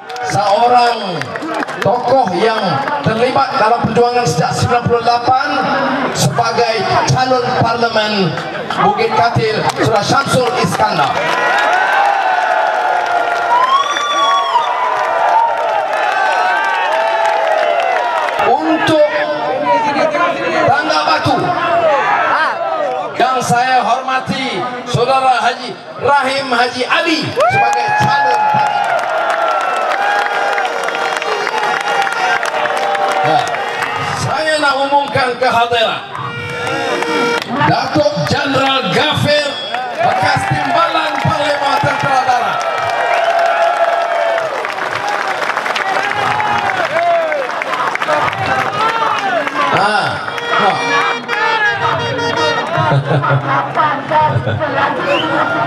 Seorang tokoh yang terlibat dalam perjuangan sejak 98 sebagai calon parlimen Bukit Katil, Saudara Syamsul Iskandar. Untuk Tangga Batu yang saya hormati Saudara Haji Rahim Haji Ali sebagai calon parlimen. Saya nak umumkan kehadiran Datuk Jeneral Ghafir, bekas Timbalan Panglima Tentera Darat.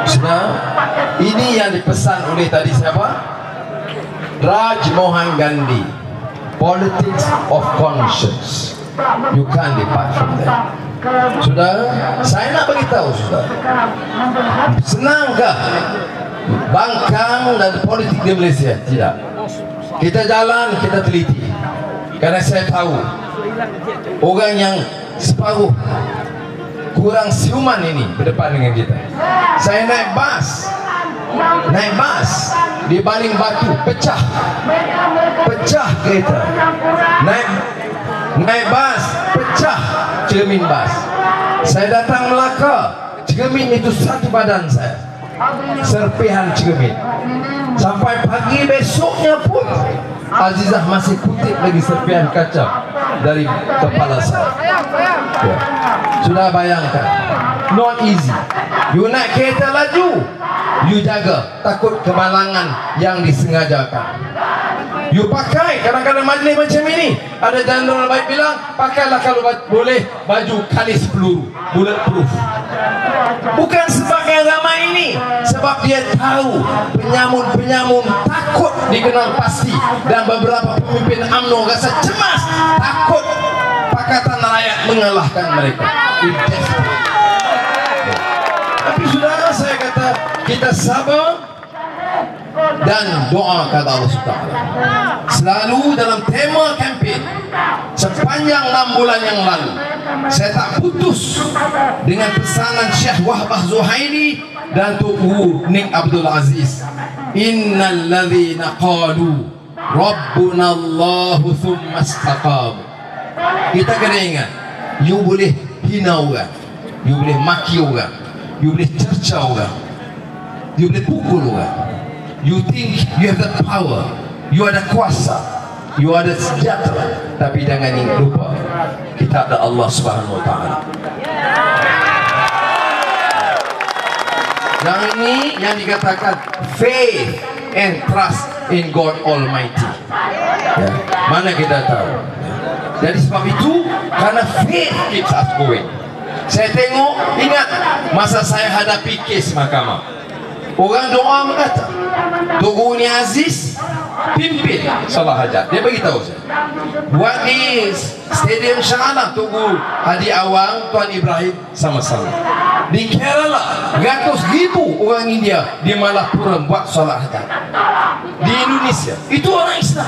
Sudah, ini yang dipesan oleh tadi siapa? Raj Mohan Gandhi. Politics of conscience. You can't depart from that. Saudara, saya nak beritahu saudara, senangkah bangkang dan politik di Malaysia? Tidak. Kita jalan, kita teliti. Karena saya tahu orang yang separuh kurang siuman ini berdepan dengan kita. Saya naik bas di Baling Batu, pecah kereta. Naik bas, pecah cermin bas. Saya datang Melaka, cermin itu satu badan saya, serpihan cermin. Sampai pagi besoknya pun Azizah masih kutip lagi serpihan kaca dari kepala saya. Ya. Sudah bayangkan, not easy. You naik kereta laju, you jaga, takut kemalangan yang disengajakan. You pakai, kadang-kadang majlis macam ini, ada jeneral baik bilang, pakailah kalau boleh baju kalis peluru, bulletproof. Bukan sebab yang ramai ini, sebab dia tahu penyamun-penyamun takut dikenal pasti, dan beberapa pemimpin UMNO rasa cemas, takut Pakatan Rakyat mengalahkan mereka. Tapi saudara, saya kata kita sabar dan doa kata Allah SWT. Selalu dalam tema kempen sepanjang 6 bulan yang lalu, saya tak putus dengan pesanan Syekh Wahbah Zuhaili dan Tuku Nik Abdul Aziz. Innal ladzina qalu Rabbuna Allahu thumma istaqamu. Kita kena ingat, you boleh hina orang, you boleh maki orang, you boleh cerca orang, you boleh pukul orang. You think you have the power, you ada kuasa, you ada sejahtera, tapi jangan lupa kita ada Allah Subhanahu Wa Taala. Yang ini yang dikatakan faith and trust in God Almighty. Ya. Mana kita tahu? Jadi sebab itu, karena faith keeps us going. Saya tengok, ingat masa saya hadapi kes mahkamah, orang doa mengata Tugu Ni Aziz pimpin salah hajat. Dia beritahu saya, buat di Stadium Shah Alam, Tugu Hadi Awang, Tuan Ibrahim sama-sama. Di Kerala, ratus ribu orang India di Malappuram buat salat hajat. Di Indonesia, itu orang Islam.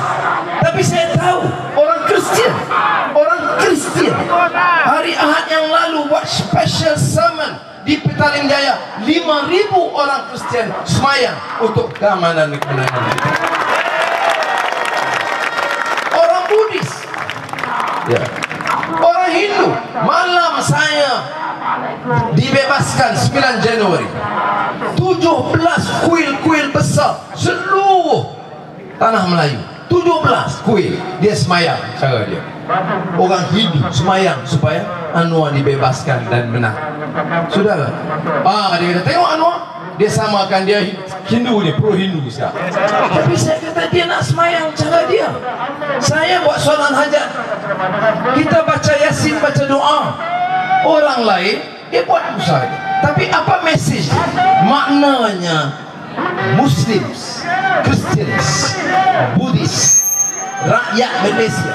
Tapi saya tahu orang Kristian hari Ahad yang lalu buat special sermon di Petaling Jaya. 5.000 orang Kristian semayang untuk keamanan dan kemenangan kita. Orang Buddhis, ya. Orang Hindu, malam saya dibebaskan 9 Januari, 17 kuil-kuil besar seluruh tanah Melayu, 17 kuil dia semayang. Cara dia, orang Hindu semayang supaya Anwar dibebaskan dan menang. Saudara, dia kata, tengok Anwar, dia samakan dia Hindu ni, pro Hindu sekarang. Tapi saya kata dia nak semayang cara dia. Saya buat solat hajat, kita baca Yasin, baca doa. Orang lain dia buat usaha. Tapi apa mesej? Maknanya Muslims, Christians, Buddhis, rakyat Malaysia,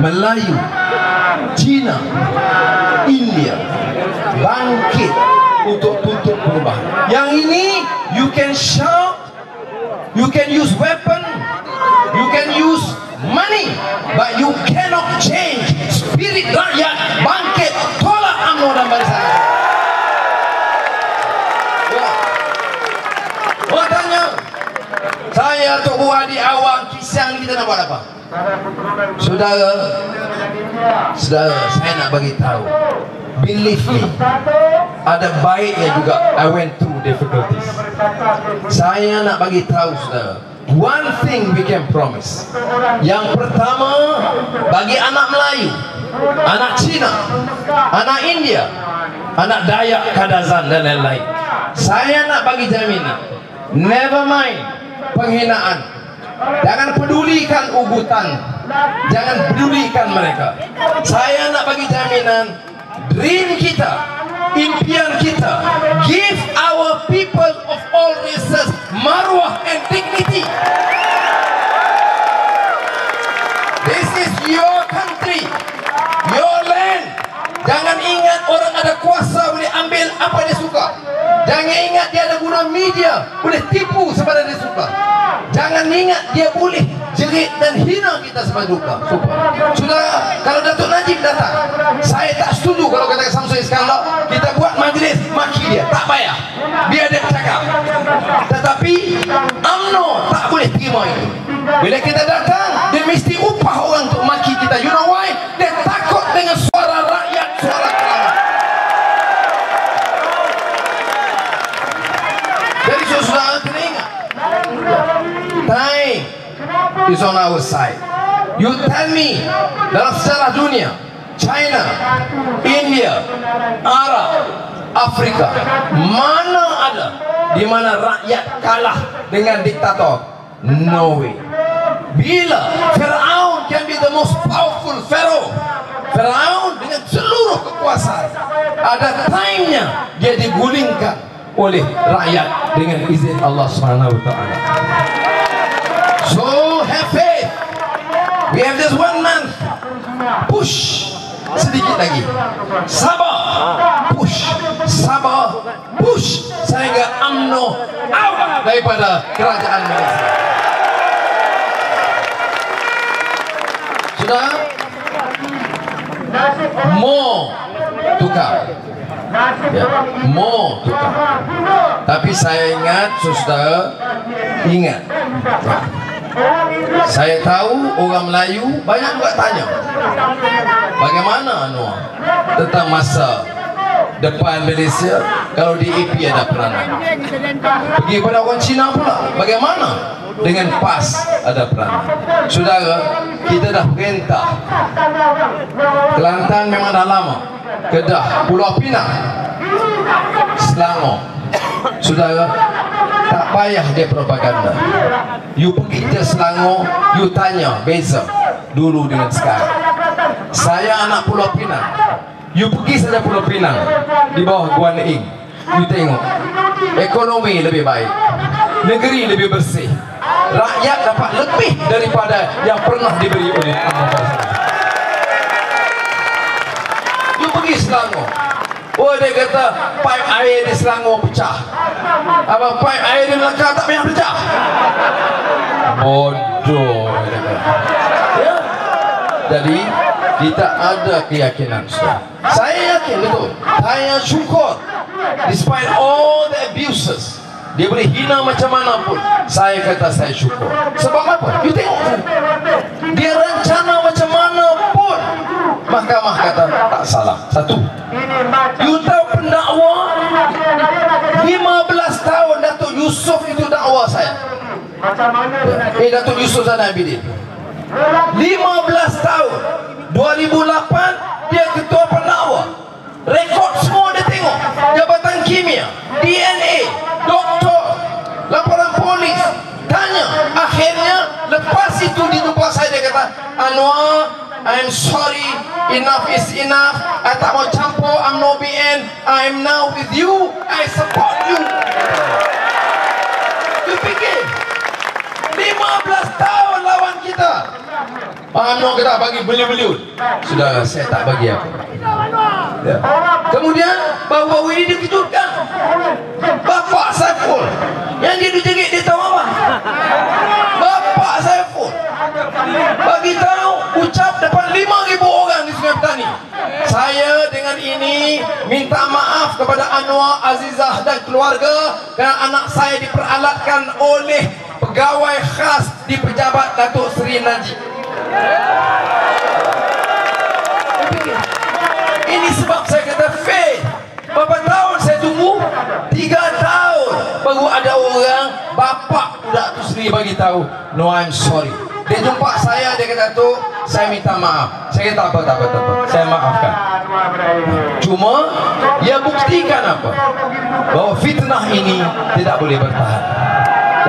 Melayu, Cina, India bangkit untuk tuntut perubahan. Yang ini you can shout, you can use weapon, can use money, but you cannot change spirit rakyat bangkit tolak UMNO dan barisan. Oh tanya, saya Tok Buhadi Awang Kisang kita nak buat apa? Saudara, saya nak bagi tahu, believe me, ada baiknya juga. I went through difficulties. Saya nak bagi tahu saudara, one thing we can promise. Yang pertama, bagi anak Melayu, anak Cina, anak India, anak Dayak, Kadazan dan lain-lain, saya nak bagi jaminan, never mind penghinaan, jangan pedulikan ugutan, jangan pedulikan mereka. Saya nak bagi jaminan, dream kita, impian kita, give our people of all races marwah and dignity. This is your country, your land. Jangan ingat orang ada kuasa boleh ambil apa dia suka. Jangan ingat dia ada guna media boleh tipu sepada dia suka. Jangan ingat dia boleh jerit dan hina kita sepaduka. Sudah, kalau Datuk Najib datang, saya tak setuju kalau kata Samsul Iskandar kita buat majlis maki dia, tak payah, biar dia bercakap. Tetapi UMNO tak boleh terima itu. Bila kita datang, dia mesti upah orang untuk maki kita. You know why? Dia takut dengan suara rakyat, suara keramat. Jadi saudara kena ingat, time is on our side. You tell me, dalam sejarah dunia, China, India, Arab, Afrika, mana ada di mana rakyat kalah dengan diktator? No way. Bila Firaun can be the most powerful Pharaoh, Firaun dengan seluruh kekuasaan, ada time-nya dia digulingkan oleh rakyat dengan izin Allah Subhanahu wa taala. So have faith. We have just 1 month. Push sedikit lagi. Sabar. Push. Sabar. Push sehingga UMNO out daripada kerajaan Malaysia. Sudah? More tukar. Ya, more tukar. Tapi saya ingat, saudara, ingat. Saya tahu orang Melayu banyak juga tanya, bagaimana Anwar tentang masa depan Malaysia kalau di EP ada peranan. Pergi pada orang Cina pula, bagaimana dengan PAS ada peranan. Saudara, kita dah perintah Kelantan memang dah lama, Kedah, Pulau Pinang, Selangor. Saudara, tak payah dia propaganda. You pergi ke Selangor, you tanya beza dulu dengan sekarang. Saya anak Pulau Pinang. You pergi saja Pulau Pinang di bawah Guan Ing, you tengok ekonomi lebih baik, negeri lebih bersih, rakyat dapat lebih daripada yang pernah diberi oleh UMNO. You pergi Selangor, oh dia kata pipe air di Selangor pecah. Apa pipe air di Melaka tak payah pecah? Bodoh. Ya. Jadi kita ada keyakinan. Saya yakin betul. Saya syukur, despite all the abuses, dia boleh hina macam mana pun, saya kata saya syukur. Sebab apa? You tengok, dia rencana macam mana pun, mahkamah kata tak salah. Satu, you tahu pendakwa 15 tahun Datuk Yusof itu dakwa saya. Datuk Yusof Zainal Abidin 15 tahun. 2008 dia ketua pendakwa. Rekod semua dia tengok, jabatan kimia, DNA, doktor, laporan polis. Tanya, akhirnya lepas itu di tempat saya dia kata, Anwar, I'm sorry, enough is enough. I tak mau campur UMNO BN. I'm now with you, I support you. You fikir 15 tahun lawan kita, UMNO kita bagi beliau-beliau. Sudah, saya tak bagi apa. Ya. Kemudian baru-baru ini dikejutkan Bapak Saiful yang dia dijerit, dia tahu apa? Bapak Saiful minta maaf kepada Anwar, Azizah dan keluarga kerana anak saya diperalatkan oleh pegawai khas di pejabat Datuk Seri Najib. Ini sebab saya kata fail. Berapa tahun saya tunggu? 3 tahun baru ada orang bapak Datuk Seri bagi tahu, no, I'm sorry. Dia jumpa saya, dia kata, "Tu, saya minta maaf." Saya kata, tak apa, saya maafkan. Cuma ia buktikan apa? Bahawa fitnah ini tidak boleh bertahan.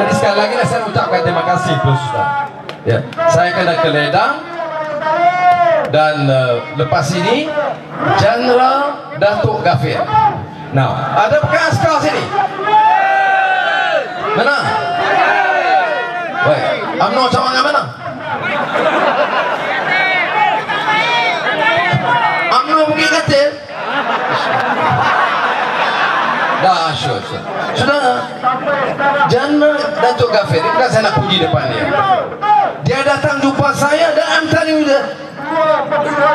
Jadi sekali lagi saya ucapkan terima kasih kepada Ustaz. Ya, saya kena ke Ledang dan lepas ini Jeneral Datuk Gafir. Now, ada bekas askar sini? Mana? Baik, UMNO cawangan mana? UMNO Bukit Katil? Dah, sure. Sudah, Jeneral Datuk Gafir, bukan saya nak puji depan dia. Dia datang jumpa saya dan I'm telling you the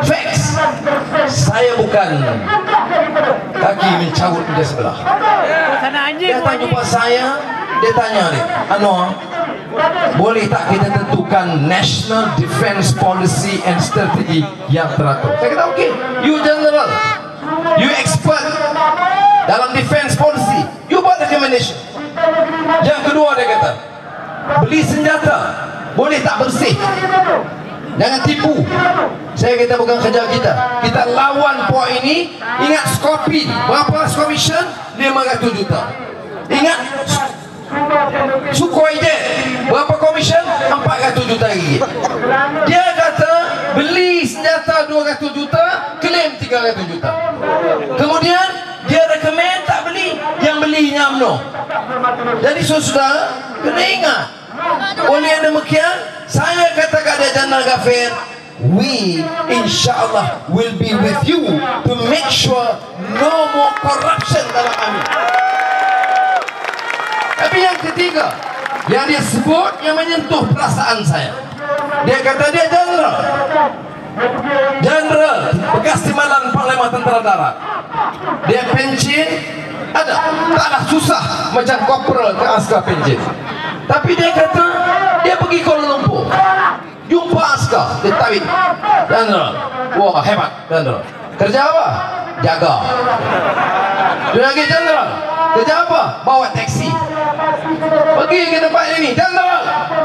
facts. Saya bukan kaki mencarut dia sebelah. Dia datang jumpa saya, dia tanya ni, Anwar, boleh tak kita tentukan National Defence Policy and Strategy yang teratur? Saya kata, okay, you general, you expert dalam defence policy, you buat recommendation. Yang kedua dia kata, beli senjata, boleh tak bersih? Jangan tipu. Saya kata bukan kerja kita. Kita lawan puak ini. Ingat Scorpion, berapa commission? 500 juta. Ingat Sukhoi Jet, berapa commission? 400 juta ringgit. Dia kata beli senjata 200 juta, claim 300 juta. Kemudian dia recommend tak beli, yang belinya UMNO. Jadi saudara kena ingat. Oleh demikian, saya kata kepada Jeneral Gafir, we insyaAllah will be with you to make sure no more corruption dalam AMI. Tapi yang ketiga, yang dia sebut, yang menyentuh perasaan saya, dia kata dia Jeneral bekas timbalan Panglima Tentera Darat. Dia pencen ada, taklah susah macam korporal ke askar pencen. Tapi dia kata dia pergi Kuala Lumpur, jumpa askar, dia tawid, Jeneral, wah hebat Jeneral. Kerja apa? Jaga. Dia lagi Jeneral, kerja apa? Bawa taksi. Pergi ke tempat ini, Jeneral,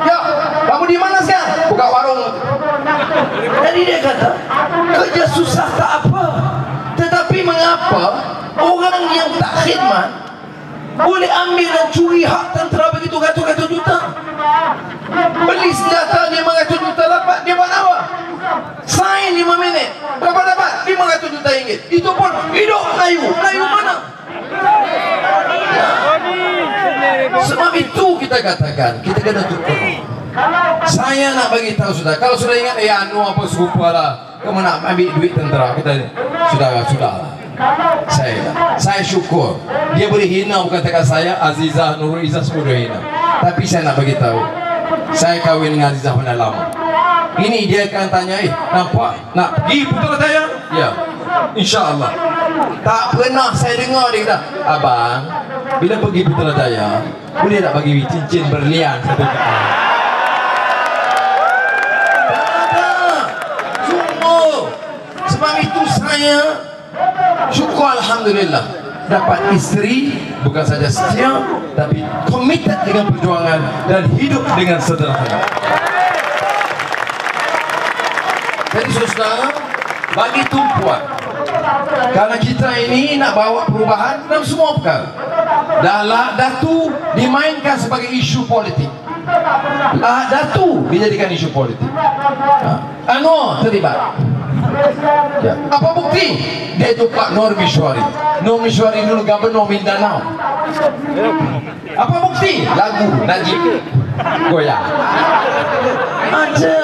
ya, kamu di mana sekarang? Buka warung. Jadi dia kata kerja susah tak apa, tetapi mengapa orang yang tak khidmat boleh ambil dan curi hak tentera begitu ratus-ratus juta? Beli senjata 500 juta dapat, dia buat apa? Sign 5 minit, berapa dapat? 500 juta ringgit. Itu pun hidup Melayu. Melayu mana? Ya. Sebab itu kita katakan, kita kena tukar. Saya nak bagi tahu sudah, kalau sudah ingat Anwar apa serupa lah, kamu nak ambil duit tentera, kita sudah. Saya syukur dia boleh hina, bukan katakan saya, Azizah, Nurul Izzah semua boleh hina. Tapi saya nak bagi tahu, saya kahwin dengan Azizah pada lama. Ini dia akan tanya, nampak nak pergi Putrajaya? Ya, insya-Allah. Tak pernah saya dengar dia kata, abang, bila pergi Putrajaya, boleh tak bagi cincin berlian satu kali? Sebab itu saya syukur alhamdulillah dapat isteri bukan saja setia, tapi komited dengan perjuangan dan hidup dengan sederhana. Jadi saudara, bagi tumpuan, karena kita ini nak bawa perubahan dalam semua perkara. Datu dimainkan sebagai isu politik. Datu dijadikan isu politik. Anwar terlibat. Ya. Apa bukti? Dia jumpa Nur Mishwari. Nur Mishwari dulu Gubernur Mindanao. Apa bukti? Lagu Najib goyang. Ada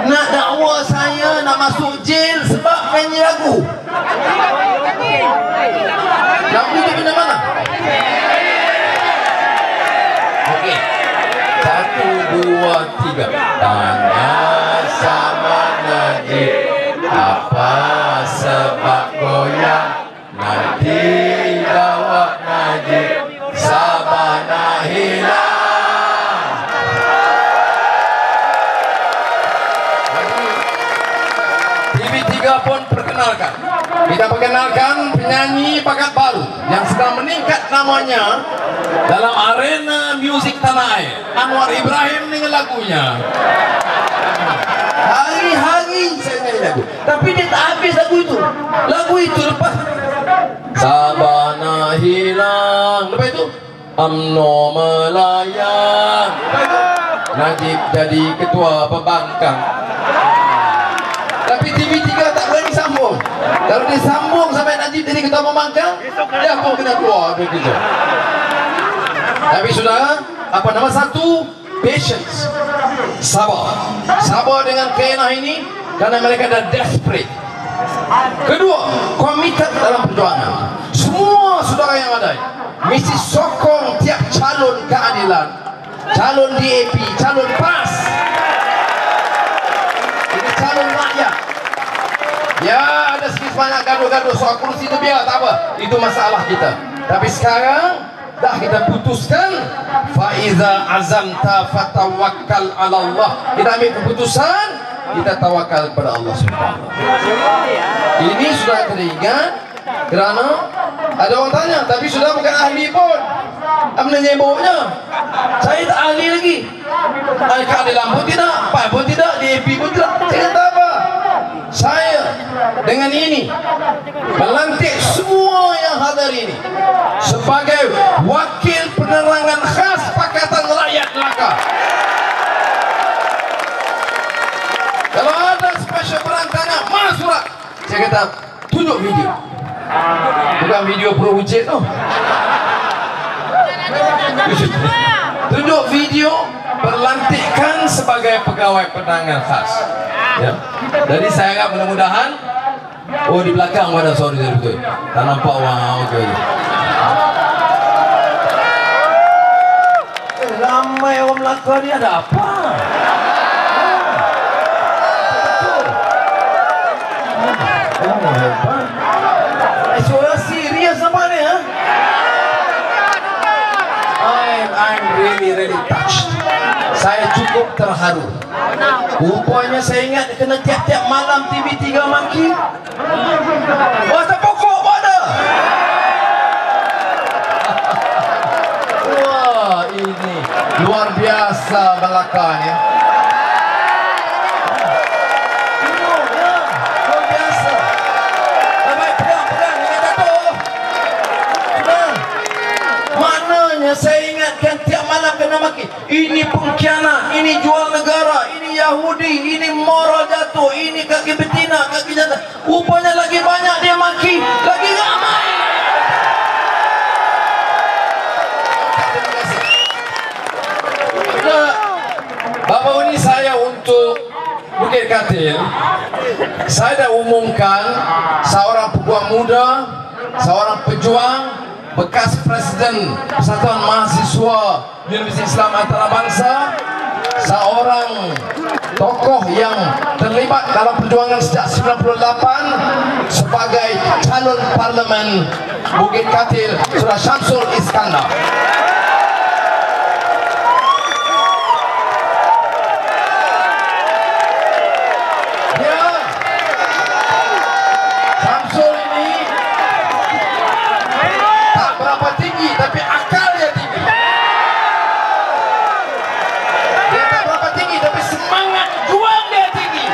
nak dakwa saya nak masuk jail sebab nyanyi lagu. Lagu itu benda mana? Okey. 1, 2, 3. Tanya sama Najib, apa sebab goyang? penyanyi bakat baru yang sedang meningkat namanya dalam arena musik tanah air, Anwar Ibrahim dengan lagunya. Hari-hari saya nyanyi lagu, tapi dia tak habis lagu itu. Lagu itu lepas Sabana hilang, lepas itu UMNO melayang, lepas itu Najib jadi ketua pembangkang. Tapi TV3 tak berani sambung. Kalau dia sambung sampai Najib jadi ketua pembangkang, dia pun kena keluar begitu. Tapi saudara, apa nama satu? Patience, sabar. Sabar dengan KNA ini karena mereka dah desperate. Kedua, komited dalam perjuangan. Semua saudara yang ada mesti sokong tiap calon keadilan, calon DAP, calon PAS. Ini calon rakyat. Ya, ada sedikit banyak gaduh-gaduh soal kursi itu, biar tak apa, itu masalah kita. Tapi sekarang dah kita putuskan, faiza azamta fatawakkal ala Allah. Kita ambil keputusan, kita tawakal kepada Allah Subhanahu wa taala. Ini sudah teringat kerana ada orang tanya, tapi sudah bukan ahli pun. Apa menyebutnya? Saya tak ahli lagi. Keadilan pun tidak, PAS pun tidak, DAP pun tidak. Saya kata apa? Saya dengan ini melantik semua yang hadir ini sebagai wakil penerangan khas Pakatan Rakyat Melaka. Kalau ada special perang tanya, mana surat? Saya kata, tunjuk video. Bukan video pro ujian tu. Tunjuk video berlantikan sebagai pegawai penerangan khas. Ya. Jadi saya harap mudah-mudahan, oh di belakang ada, sorry betul. Tak nampak orang okey. Ramai orang Melaka ni ada apa? Suara serius apa ni? I'm really touched. Saya cukup terharu. Rupanya saya ingat kena tiap-tiap malam TV3 maki. Wah, tak pokok pun ada. Wah, ini luar biasa Melaka ni. Luar biasa. Baik, pegang, jangan jatuh. Pegang. Maknanya saya ingatkan tiap malam kena maki. Ini pengkhianat, ini jual negara, ini Yahudi, ini moral jatuh, ini kaki betina, kaki jantan. Rupanya lagi banyak dia maki, lagi ramai. Terima kasih. Nah, Bapak ini saya untuk Bukit Katil, saya dah umumkan seorang peguam muda, seorang pejuang, bekas Presiden Persatuan Mahasiswa Universiti Islam Antarabangsa, seorang tokoh yang terlibat dalam perjuangan sejak 98 sebagai calon parlimen Bukit Katil, Saudara Syamsul Iskandar. Syamsul ini tak berapa tinggi, tapi akalnya tinggi. Dia tak berapa tinggi, tapi semangat juang dia tinggi.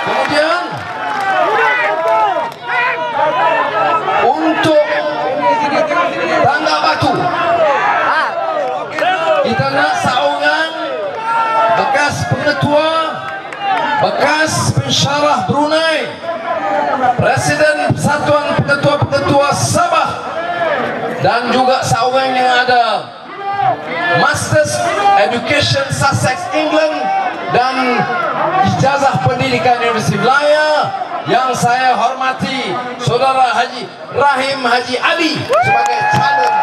Kemudian untuk Tangga Batu, kita nak saungan bekas pengetua, bekas pensyarah Brunei, Presiden Persatuan Pengetua-Pengetua Sabah, dan juga saungan yang ada Masters Education Sussex England dan ijazah pendidikan Universiti Melaya, yang saya hormati Saudara Haji Rahim Haji Ali sebagai calon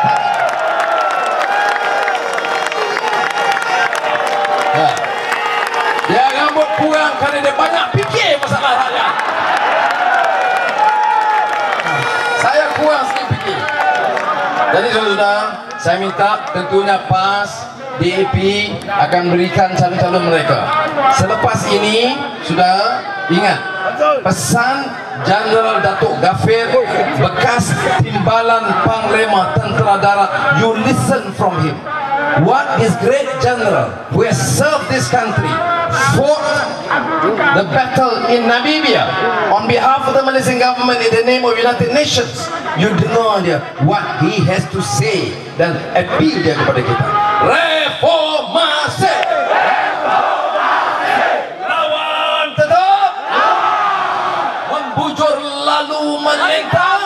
ya. Dia rambut kurang kerana dia banyak fikir masalah rakyat. Saya kurang sikit fikir. Jadi saudara, saya minta tentunya PAS, DAP akan berikan calon-calon mereka. Selepas ini, sudah ingat pesan Jenderal Datuk Gafir, bekas timbalan Panglima Tentera Darat. You listen from him. What is great general who has served this country, fought the battle in Namibia on behalf of the Malaysian government in the name of United Nations. You dengar dia what he has to say dan appeal dia kepada kita. Reformasi. Lawan tetap membujur lalu melintang.